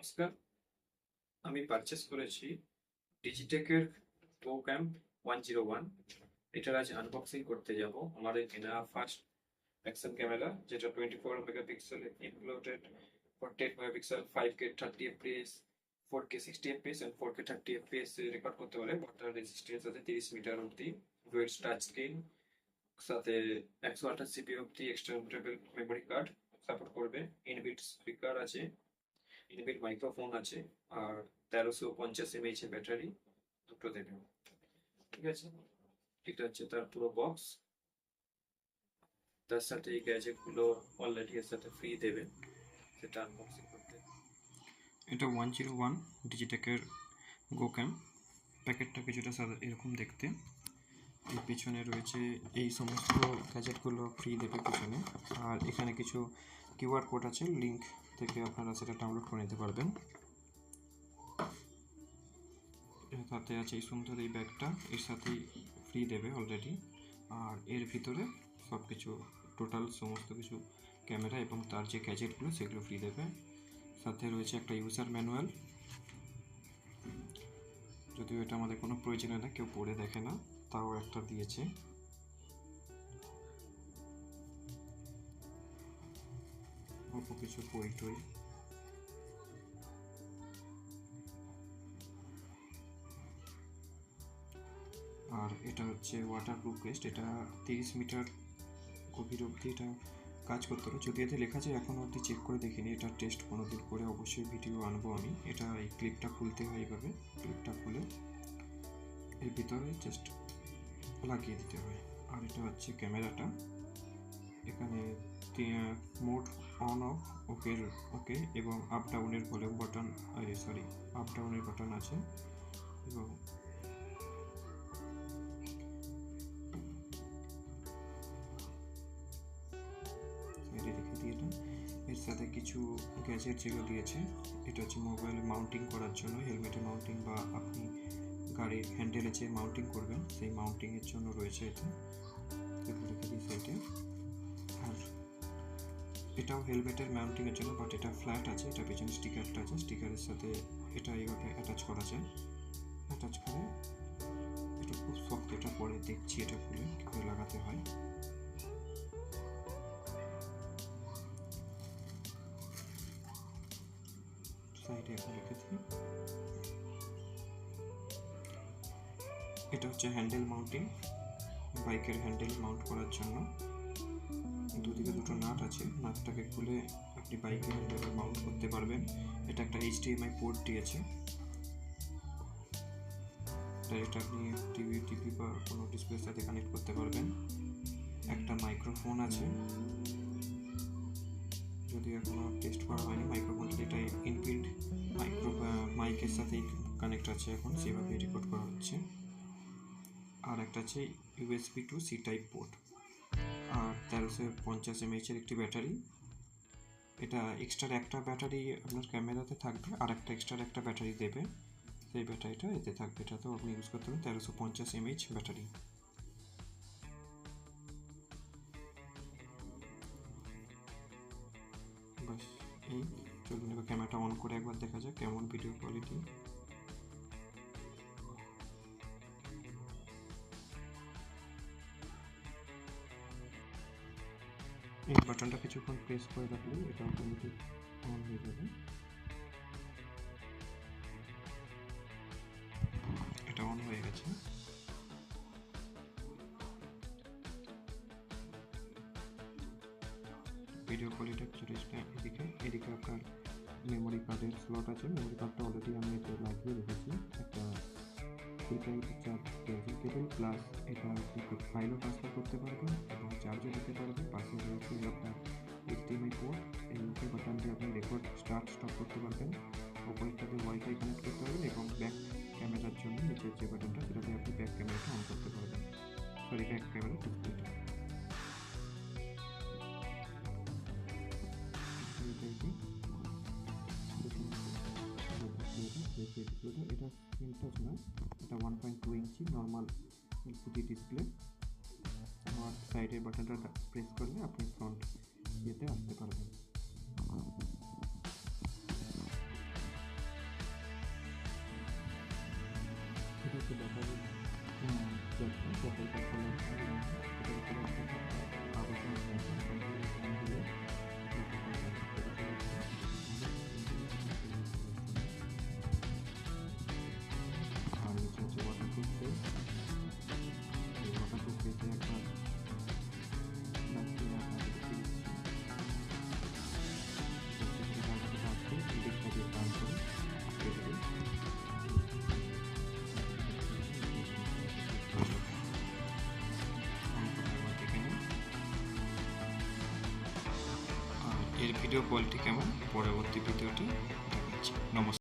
নমস্কার, আমি পারচেস করেছি ডিজিটেকের GoCam 101। এটার আজ আনবক্সিং করতে যাব। আমার কেনা ফার্স্ট অ্যাকশন ক্যামেরা, যেটা 24 megapixel included 48 megapixel 5K 30 fps 4K 60 fps and 4K 30 fps record করতে পারে। ওয়াটার রেজিস্ট্যান্স আছে 30 মিটার অব্দি, ডুয়েল টাচ স্ক্রিন, সাথে 128 জিবি অব্দি এক্সটেন্ডেবল মেমোরি কার্ড সাপোর্ট করবে। ইনবিল্ট স্পিকার আছে, ইনবিল্ট মাইক্রোফোন আছে, আর 1350 mAh এর ব্যাটারি দুটো দেবে। ঠিক আছে, এটা হচ্ছে তার পুরো বক্স। তার সাথে এই গ্যাজেট গুলো অলরেডি এর সাথে ফ্রি দেবে, সেটা আনবক্সিং করতে। এটা 101 ডিজিটেকের GoCam। প্যাকেটটা কিছুটা সাদা এরকম দেখতে। এর পিছনে রয়েছে এই সমস্ত গ্যাজেটগুলো ফ্রি দেবে পিছনে। আর এখানে কিছু কিউআর কোড আছে, লিঙ্ক থেকে আপনারা সেটা ডাউনলোড করে নিতে পারবেন। এর সাথে আছে এই সুন্দর এই ব্যাগটা, এর সাথেই ফ্রি দেবে অলরেডি। আর এর ভিতরে সব কিছু টোটাল সমস্ত কিছু ক্যামেরা এবং তার যে গ্যাজেটগুলো সেগুলো ফ্রি দেবে। সাথে রয়েছে একটা ইউজার ম্যানুয়াল, যদিও এটা আমাদের কোনো প্রয়োজনীয় না, কেউ পড়ে দেখে না, তাও একটা দিয়েছে। অল্প কিছু বই টই। আর এটা হচ্ছে ওয়াটারপ্রুফ পেস্ট, এটা 30 মিটার গভীর অবধি এটা কাজ করতে হবে। যদি এতে লেখা যায়, এখন অবধি চেক করে দেখিনি, এটা টেস্ট কোনোদিন করে অবশ্যই ভিডিও আনবো আমি। এটা এই ক্লিপটা খুলতে হয়, এইভাবে ক্লিপটা খুলে এর ভিতরে জাস্ট লাগিয়ে দিতে হয়। আর এটা হচ্ছে ক্যামেরাটা, এখানে মোড অন অফ ওকে এবং আপ ডাউনের ভলিউম বাটন, আপ ডাউনের বাটন আছে। এবং সাইডে রেখে দিয়ে এটা, এর সাথে কিছু গ্যাজেট যেগুলো দিয়েছে, এটা হচ্ছে মোবাইলে মাউন্টিং করার জন্য, হেলমেটে মাউন্টিং বা আপনি গাড়ির হ্যান্ডেলে যে মাউন্টিং করবেন সেই মাউন্টিংয়ের জন্য রয়েছে এতে, এগুলো রেখে দিই সাইডে। আর এটাও হেলমেটের মাউন্টিংয়ের জন্য, বাট এটা ফ্ল্যাট আছে, এটা পেছনে স্টিকারটা আছে, স্টিকারের সাথে এটা এইভাবে অ্যাটাচ করা যায়। অ্যাটাচ করে এটা খুব শক্ত, এটা পরে দেখছি এটা খুলে কী করে লাগাতে হয়। সাইডে এখন রেখে দিই। এটা হচ্ছে হ্যান্ডেল মাউন্টিং, বাইকের হ্যান্ডেল মাউন্ট করার জন্য। দুদিকে দুটো নাট আছে, নাটটাকে খুলে আপনি বাইকের হ্যান্ডেলে মাউন্ট করতে পারবেন। এটা একটা HDMI পোর্ট দিয়েছে, ডাইরেক্ট আপনি টিভি বা কোনো ডিসপ্লের সাথে কানেক্ট করতে পারবেন। একটা মাইক্রোফোন আছে, যদি এখনও টেস্ট করা হয়নি মাইক্রোফোনটা, এটা ইনবিল্ট মাইকের সাথেই কানেক্ট আছে, এখন সেভাবে রেকর্ড করা হচ্ছে। আর একটা আছে USB to C type port. আর 1350 mAh একটি ব্যাটারি। এটা এক্সট্রা একটা ব্যাটারি আপনার ক্যামেরাতে থাকবে, আর একটা এক্সট্রা একটা ব্যাটারি দেবে, সেই ব্যাটারিটা এতে থাকবে। এটা তো আপনি ইউজ করতে পারেন 1350 mAh ব্যাটারি। বাস এই, চলুন এবার ক্যামেরাটা অন করে একবার দেখা যাক কেমন ভিডিও কোয়ালিটি। এই বাটনটা কিছুক্ষণ প্রেস করে রাখলে এটা অটোমেটিক অন হয়ে যাবে। এটা অন হয়ে গেছে। ভিডিও কোয়ালিটি কিছুটা এদিকে আপনার মেমোরি কার্ডের স্লট আছে। মেমোরি কার্ডটা অলরেডি আমি এতে লাগিয়ে রেখেছি। একটা 3 টাইপ চার্জিং কেবল, প্লাস এটা আপনি ফাইলও ট্রান্সফার করতে পারবেন এবং চার্জও দিতে পারবেন। পাশে রয়েছে আপনার HDMI পোর্ট, এই ওকে বাটন দিয়ে আপনি রেকর্ড স্টার্ট স্টপ করতে পারবেন। ওপরেরটাতে ওয়াইফাই কানেক্ট করতে পারবেন এবং ব্যাক ক্যামেরার জন্য নিচের যে বাটনটা, সেটা দিয়ে আপনি ব্যাক ক্যামেরাটা অন করতে পারবেন, ব্যাক ক্যামেরা ডিসপ্লেটা। এটা স্ক্রিন টাচ না, এটা 1.2 ইঞ্চি নর্মাল LCD ডিসপ্লে। আর সাইডের বাটনটা প্রেস করলে আপনি ফ্রন্ট ইয়েতে আসতে পারবেন। এটা হচ্ছে ব্যাটারি ব্যাটারিটা খোলা এটার উপরে একটা কাগজের দিলে আর এটা হচ্ছে ওয়াটারপ্রুফ পেজ। এই ওয়াটারপ্রুফ পেজে একটা ব্যাটারি আপনাদের দেখিয়ে দিচ্ছি। জায়গাটা রাখতে দিকটা দিয়ে টান করে কেটে দিই। এর ভিডিও কোয়ালিটি কেমন পরবর্তী ভিডিওতে দেখাচ্ছি। নমস্কার।